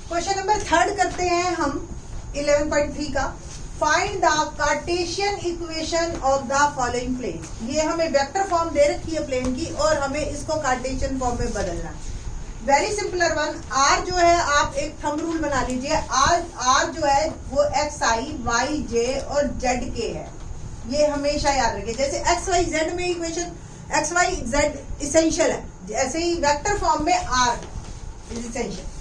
Question number 3 करते हैं हम 11.3 का। Find the Cartesian equation of the following plane. ये हमें वेक्टर फॉर्म दे रखी है प्लेन की और हमें इसको कार्टेशियन फॉर्म में बदलना है। Very simpler one. आर जो है आप एक थंब रूल बना लीजिए। आर जो है वो एक्स आई वाई जे और जेड के है, ये हमेशा याद रखिए। जैसे एक्स वाई जेड में equation x y z essential है, ऐसे ही वेक्टर फॉर्म में आर इज इसेंशियल।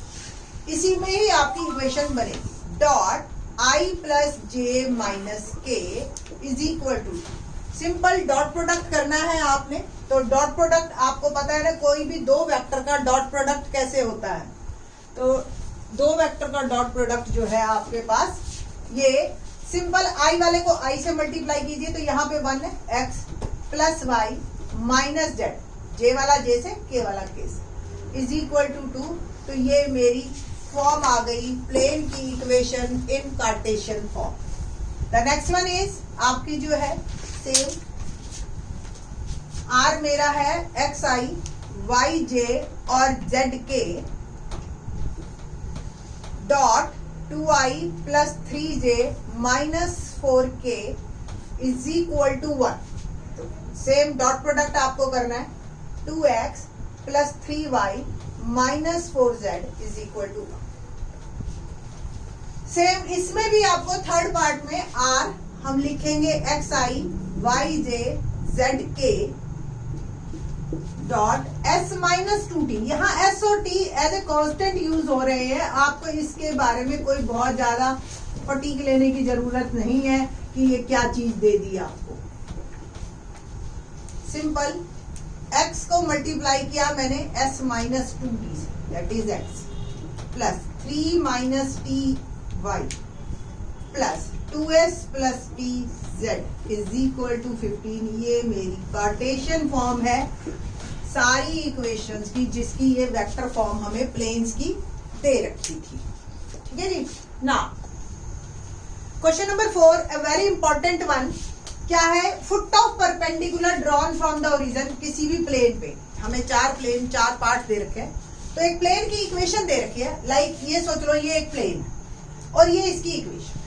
इसी में ही आपकी इक्वेशन बनेगी। Dot i plus j minus k is equal to, simple dot product करना है आपने। तो डॉट प्रोडक्ट आपको पता है ना, कोई भी दो वेक्टर का डॉट प्रोडक्ट कैसे होता है। तो दो वेक्टर का डॉट प्रोडक्ट जो है आपके पास, ये सिंपल आई वाले को आई से मल्टीप्लाई कीजिए तो यहाँ पे 1 है, x plus y minus z, j वाला जे से के वाला के से इज इक्वल टू 2। तो ये मेरी फॉर्म आ गई प्लेन की equation in cartesian form. The next one is आपकी जो है सेम, आर मेरा है एक्स आई वाई जे और जेड के dot 2i plus 3j minus 4k is equal to 1। तो सेम डॉट प्रोडक्ट आपको करना है। 2x plus 3y minus 4z is equal to 1। Same इसमें भी आपको थर्ड पार्ट में r हम लिखेंगे x i y j z के डॉट एस माइनस 2t। यहाँ एस और t as a constant use हो रहे हैं, आपको इसके बारे में कोई बहुत ज्यादा फटीक लेने की जरूरत नहीं है कि ये क्या चीज दे दी आपको। सिंपल x को मल्टीप्लाई किया मैंने s माइनस 2t से, that is x plus 3 minus t y plus 2s plus t z is equal to 15। ये मेरी कार्टेशियन फॉर्म है सारी इक्वेशंस की, जिसकी ये वेक्टर फॉर्म हमें प्लेन्स की दे रखी थी। ठीक है जी। ना question number 4, a very important one. क्या है? Foot of perpendicular drawn from the origin. किसी भी प्लेन पे हमें चार पार्ट दे रखे हैं, तो एक प्लेन की इक्वेशन दे रखी है। लाइक ये सोच लो, ये एक प्लेन और ये इसकी इक्वेशन,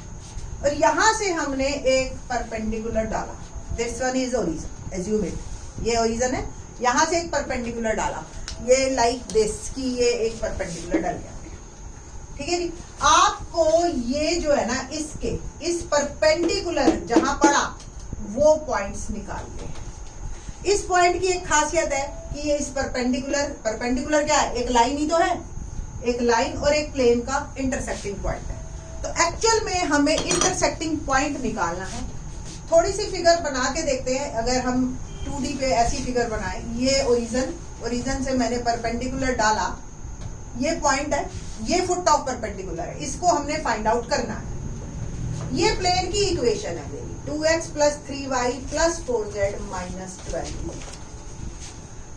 और यहां से हमने एक परपेंडिकुलर डाला। This one is origin, assume it, ये ओरिजिन है। यहां से एक परपेंडिकुलर डाला, ये लाइक दिस की ये एक परपेंडिकुलर डल गया। ठीक है जी। आपको ये जो है ना, इसके इस परपेंडिकुलर जहां पड़ा वो पॉइंट्स निकालने हैं। इस पॉइंट की एक खासियत है कि ये इस परपेंडिकुलर क्या है? एक लाइन ही तो है, एक लाइन और एक प्लेन का इंटरसेक्टिंग पॉइंट है। तो एक्चुअल में हमें इंटरसेक्टिंग पॉइंट निकालना है। थोड़ी सी फिगर बना के देखते हैं। अगर हम 2D पे ऐसी फिगर बनाए, ये ओरिजिन से मैंने परपेंडिकुलर डाला, ये पॉइंट है, ये फुट ऑफ परपेंडिकुलर है, इसको हमने फाइंड आउट करना है। ये प्लेन की इक्वेशन है मेरी 2x plus 3y plus 4z minus 12।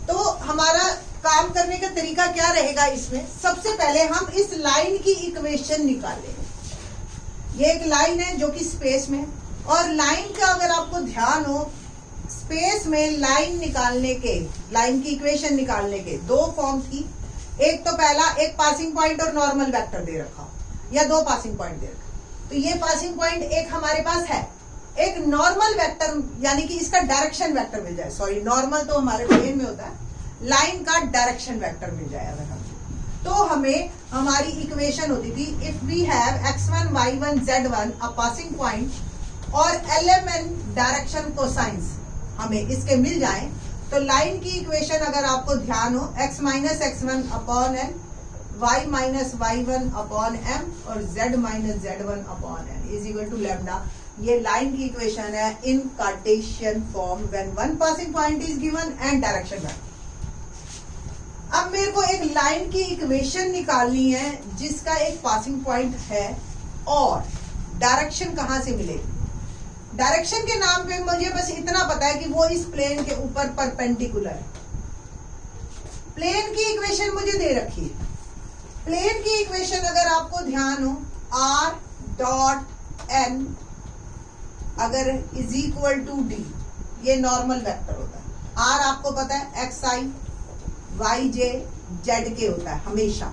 तो हमारा काम करने का तरीका क्या रहेगा इसमें? सबसे पहले हम इस लाइन की इक्वेशन निकालेंगे। ये एक लाइन है जो कि स्पेस में है, और लाइन का अगर आपको ध्यान हो, स्पेस में लाइन की इक्वेशन निकालने के दो फॉर्म थी। एक तो पहला, एक पासिंग पॉइंट और नॉर्मल वेक्टर दे रखा, या दो पासिंग पॉइंट दे रखा। तो ये पासिंग पॉइंट एक हमारे पास है, एक नॉर्मल वेक्टर यानी कि इसका डायरेक्शन वेक्टर मिल जाए। सॉरी, नॉर्मल तो हमारे प्लेन में होता है, लाइन का डायरेक्शन वेक्टर मिल जाए अगर हमें, तो हमें हमारी इक्वेशन होती थी if we have x1 y1 z1 a passing point और lmn डायरेक्शन कोसाइंस हमें इसके मिल जाए, तो लाइन की इक्वेशन अगर आपको ध्यान हो, x minus x1 upon n, y minus y1 upon m और z minus z1 upon n is equal to lambda. ये लाइन की इक्वेशन है in cartesian form when one passing point is given and direction vector. अब मेरे को एक line की equation निकालनी है जिसका एक पासिंग पॉइंट है और डायरेक्शन कहां से मिलेगी। डायरेक्शन के नाम पे मुझे बस इतना पता है कि वो इस प्लेन के ऊपर परपेंडिकुलर है। प्लेन की इक्वेशन मुझे दे रखी है। प्लेन की इक्वेशन अगर आपको ध्यान हो, r डॉट n अगर इज इक्वल टू d, ये नॉर्मल वेक्टर होता है। r आपको पता है x i y j z के होता है हमेशा।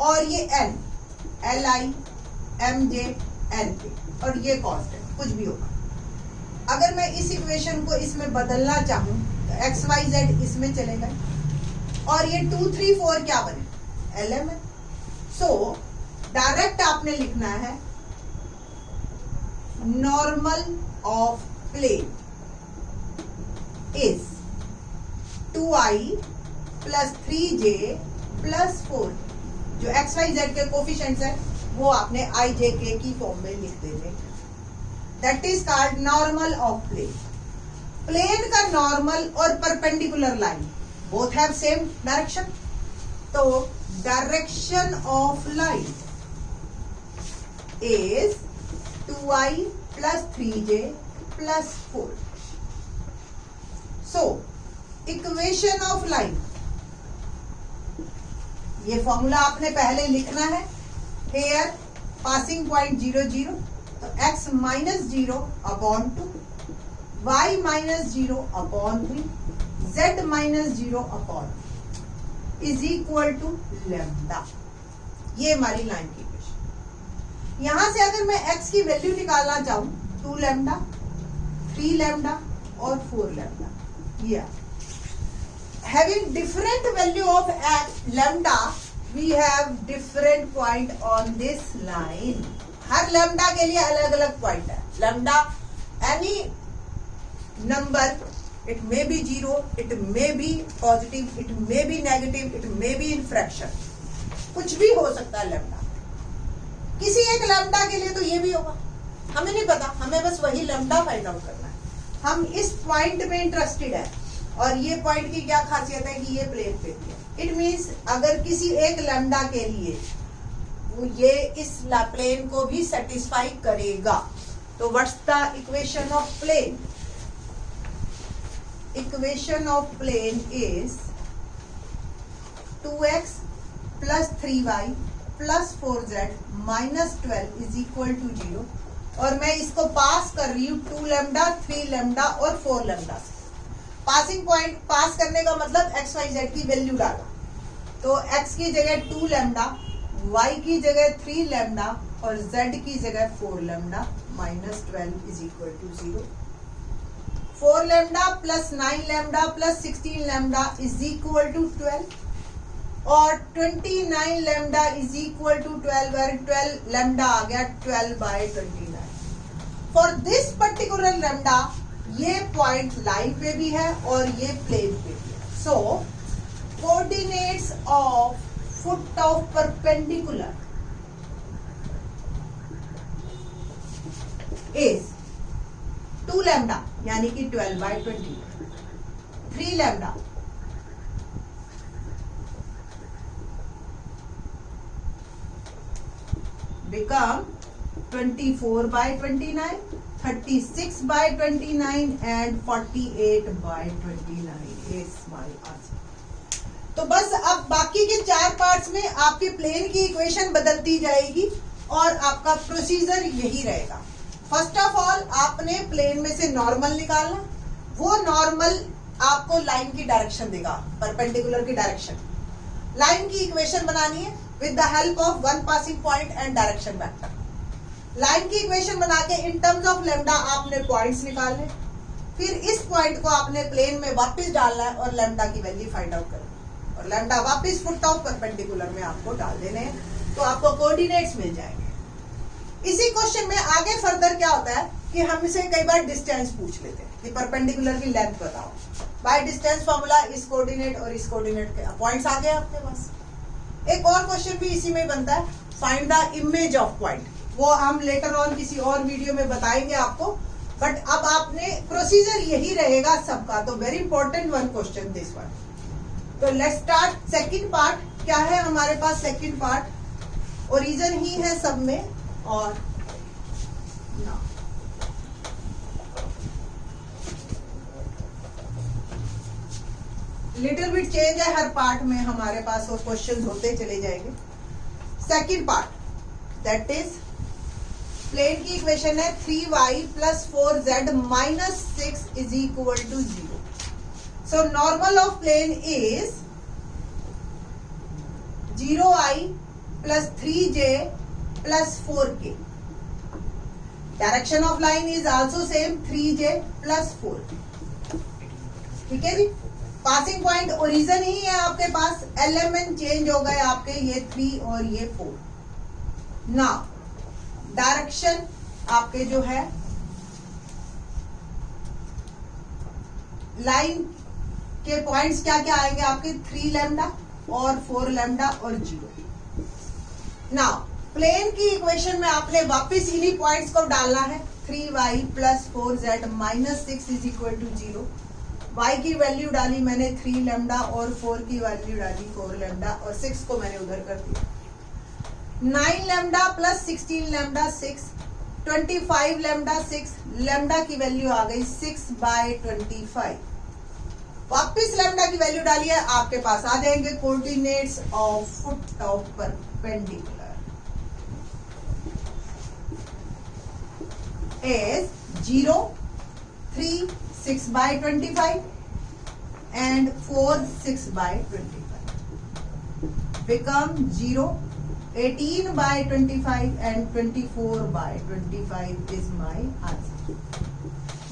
और ये n li mj nk और ये कांस्टेंट कुछ भी होगा। अगर मैं इस इक्वेशन को इसमें बदलना चाहूं तो एक्स वाई जेड इसमें चले गए और ये 2 3 4 क्या बने एलिमेंट। सो डायरेक्ट आपने लिखना है normal of plane is 2i plus 3j plus 4। जो एक्स वाई जेड के कोफिशिएंट्स है वो आपने आई जे के की फॉर्म में लिख देने। That is called normal of plane. Plane का नॉर्मल और perpendicular line both have same direction, तो direction of line is 2i plus 3j plus 4। So equation of line, ये फॉर्मूला आपने पहले लिखना है। हेयर पासिंग पॉइंट 0 0, तो x minus 0 upon 2, y minus 0 upon 3, z minus 0 upon is equal to lambda. ये हमारी line की इक्वेशन। यहां से अगर मैं x की वैल्यू निकालना चाहूं 2 लैम्डा, 3 लैम्डा और 4 लैम्डा, ये having different value of lambda we have different point on this line। Her lambda के लिए अलग अलग पॉइंट है। Lambda any number, it may be 0, it may be positive, it may be negative, it may be in fraction, कुछ भी हो सकता है लैम्डा। किसी एक लैम्डा के लिए तो ये भी होगा, हमें नहीं पता, हमें बस वही लैम्डा फाइंड आउट करना है। हम इस पॉइंट में इंटरेस्टेड है और ये पॉइंट की क्या खासियत है कि ये प्लेन पे है। इट मींस अगर किसी एक लैम्डा के लिए ये इस प्लेन को भी सेटिस्फाई करेगा, तो what's the equation of plane? Equation of plane is 2x plus 3y plus 4z minus 12 is equal to 0। और मैं इसको पास कर रही हूँ 2 लैम्डा, 3 लैम्डा और 4 लैम्डा से। पासिंग पॉइंट पास करने का मतलब एक्स वाई जेड की वैल्यू डाला, तो x की जगह 2 लैम्डा, y की जगह 3 लैम्डा और z की जगह 4 lambda minus 12 is equal to 0। 4 lambda plus 9 lambda plus 16 lambda is equal to 12 और 29 लैम्डा इज इक्वल टू 12 और 12 लैम्डा आ गया 12 by 29। For this particular lambda ये पॉइंट लाइन पे भी है और ये प्लेन पे भी है। So coordinates of foot of perpendicular is 2 lambda यानी कि 12 by 20, 3 lambda become 24 by 29, 36 by 29 and 48 by 29 is my answer। तो बस अब बाकी के 4 पार्ट्स में आपके प्लेन की इक्वेशन बदलती जाएगी और आपका प्रोसीजर यही रहेगा। फर्स्ट ऑफ ऑल आपने प्लेन में से नॉर्मल निकालना, वो नॉर्मल आपको लाइन की डायरेक्शन देगा, परपेंडिकुलर की डायरेक्शन। लाइन की इक्वेशन बनानी है with the help of one passing point and direction vector. Line की इक्वेशन बना के इन टर्म्स ऑफ लैम्डा आपने पॉइंट्स निकालने, फिर इस पॉइंट को आपने प्लेन में वापस डालना है और लैम्डा की वैल्यू फाइंड आउट करनी और लैम्डा वापस फुट ऑफ परपेंडिकुलर में आपको डाल देने हैं, तो आपको कोऑर्डिनेट्स मिल जाएंगे। इसी क्वेश्चन में आगे फर्दर क्या होता है कि हमसे कई बार डिस्टेंस पूछ लेते हैं कि परपेंडिकुलर की लेंथ बताओ। बाय डिस्टेंस फॉर्मूला इस कोऑर्डिनेट और इस कोऑर्डिनेट के पॉइंट्स आ गए आपके पास। एक और क्वेश्चन भी इसी में बनता है, find the image of point. वो हम लेटर ऑन किसी और वीडियो में बताएंगे आपको, बट अब आपने प्रोसीजर यही रहेगा सबका। तो very important one question this one. तो लेट्स स्टार्ट सेकंड पार्ट। क्या है हमारे पास सेकंड पार्ट? ओरिजिन ही है सब में और ना लिटिल बिट चेंज है हर पार्ट में हमारे पास और क्वेश्चंस होते चले जाएंगे। Second part that is plane की इक्वेशन है 3y plus 4z minus 6 is equal to 0। So normal of plane is 0i plus 3j plus 4k. Direction of line is also same 3j plus 4. ठीक है जी. Passing point origin ही है आपके पास, element change हो गए आपके, ये 3 और ये 4. नाउ डायरेक्शन आपके जो है लाइन के पॉइंट्स क्या क्या आएंगे आपके, 3 लैम्डा और 4 लैम्डा और 0. नाउ प्लेन की इक्वेशन में आपने वापस इन्हीं पॉइंट्स को डालना है. 3y plus 4z minus 6 is equal to 0. y की वैल्यू डाली मैंने 3 लैम्डा और 4 की वैल्यू डाली 4 लैम्डा और 6 को मैंने उधर कर दिया. 9 lambda plus 16 lambda 6, 25 lambda 6, lambda की वैल्यू आ गई 6/25. वापिस लैम्डा की वैल्यू डालिए, आपके पास आ जाएंगे coordinates of foot of perpendicular is 0, 3, 6/25 and 4, 6/25. Become 0, 18/25 and 24/25 is my answer.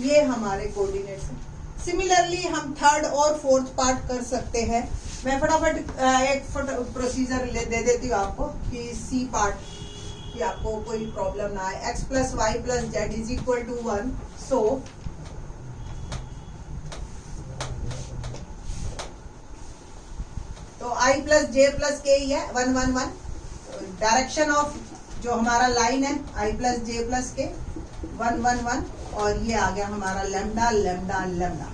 ये हमारे कोऑर्डिनेट्स हैं. सिमिलरली हम थर्ड और फोर्थ पार्ट कर सकते हैं. मैं फटाफट एक प्रोसीजर दे देती हूँ आपको कि सी पार्ट कि आपको कोई प्रॉब्लम ना आए. x plus y plus z is equal to 1. So तो i plus j plus k ही है 1 1 1. डायरेक्शन ऑफ जो हमारा लाइन है i plus j plus k 1 1 1 और ये आ गया हमारा लैम्डा लैम्डा लैम्डा.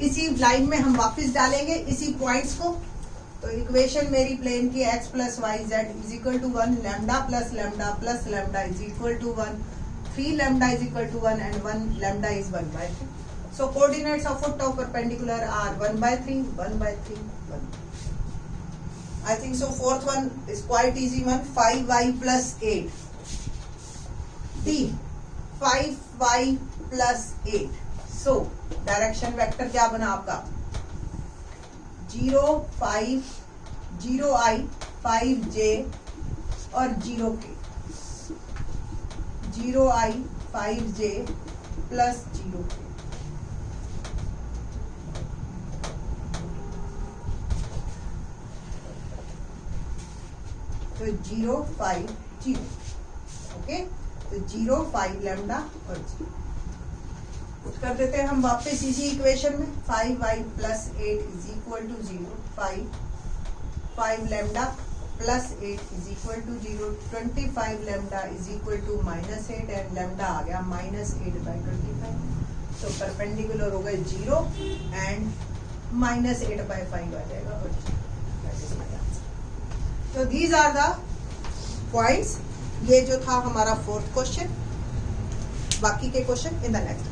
इसी लाइन में हम वापस डालेंगे इसी पॉइंट्स को. तो इक्वेशन मेरी प्लेन की x plus y z is equal to 1, lambda plus lambda is equal to 1, 3 lambda is equal to 1 and 1 lambda is 1/3. So coordinates of foot of perpendicular are 1/3, 1/3, 1. I think so fourth one is quite easy one. 5y plus 8. D 5y plus 8. So direction vector क्या बना आपका 0 5 0i 5j और 0k. 0i 5j plus 0k. तो 0 5 0. Okay, तो 0 5 lambda और 0 कर देते हैं हम वापस इसी इक्वेशन में. 5y plus 8 is equal to 0. 5 lambda plus 8 is equal to 0. 25 lambda is equal to -8 and lambda आ गया -8/25. तो परपेंडिकुलर हो गए 0 एंड -8/5 आ जाएगा और दैट इज माय आंसर. तो दीज आर द पॉइंट्स. ये जो था हमारा फोर्थ क्वेश्चन. बाकी के क्वेश्चन इन द नेक्स्ट.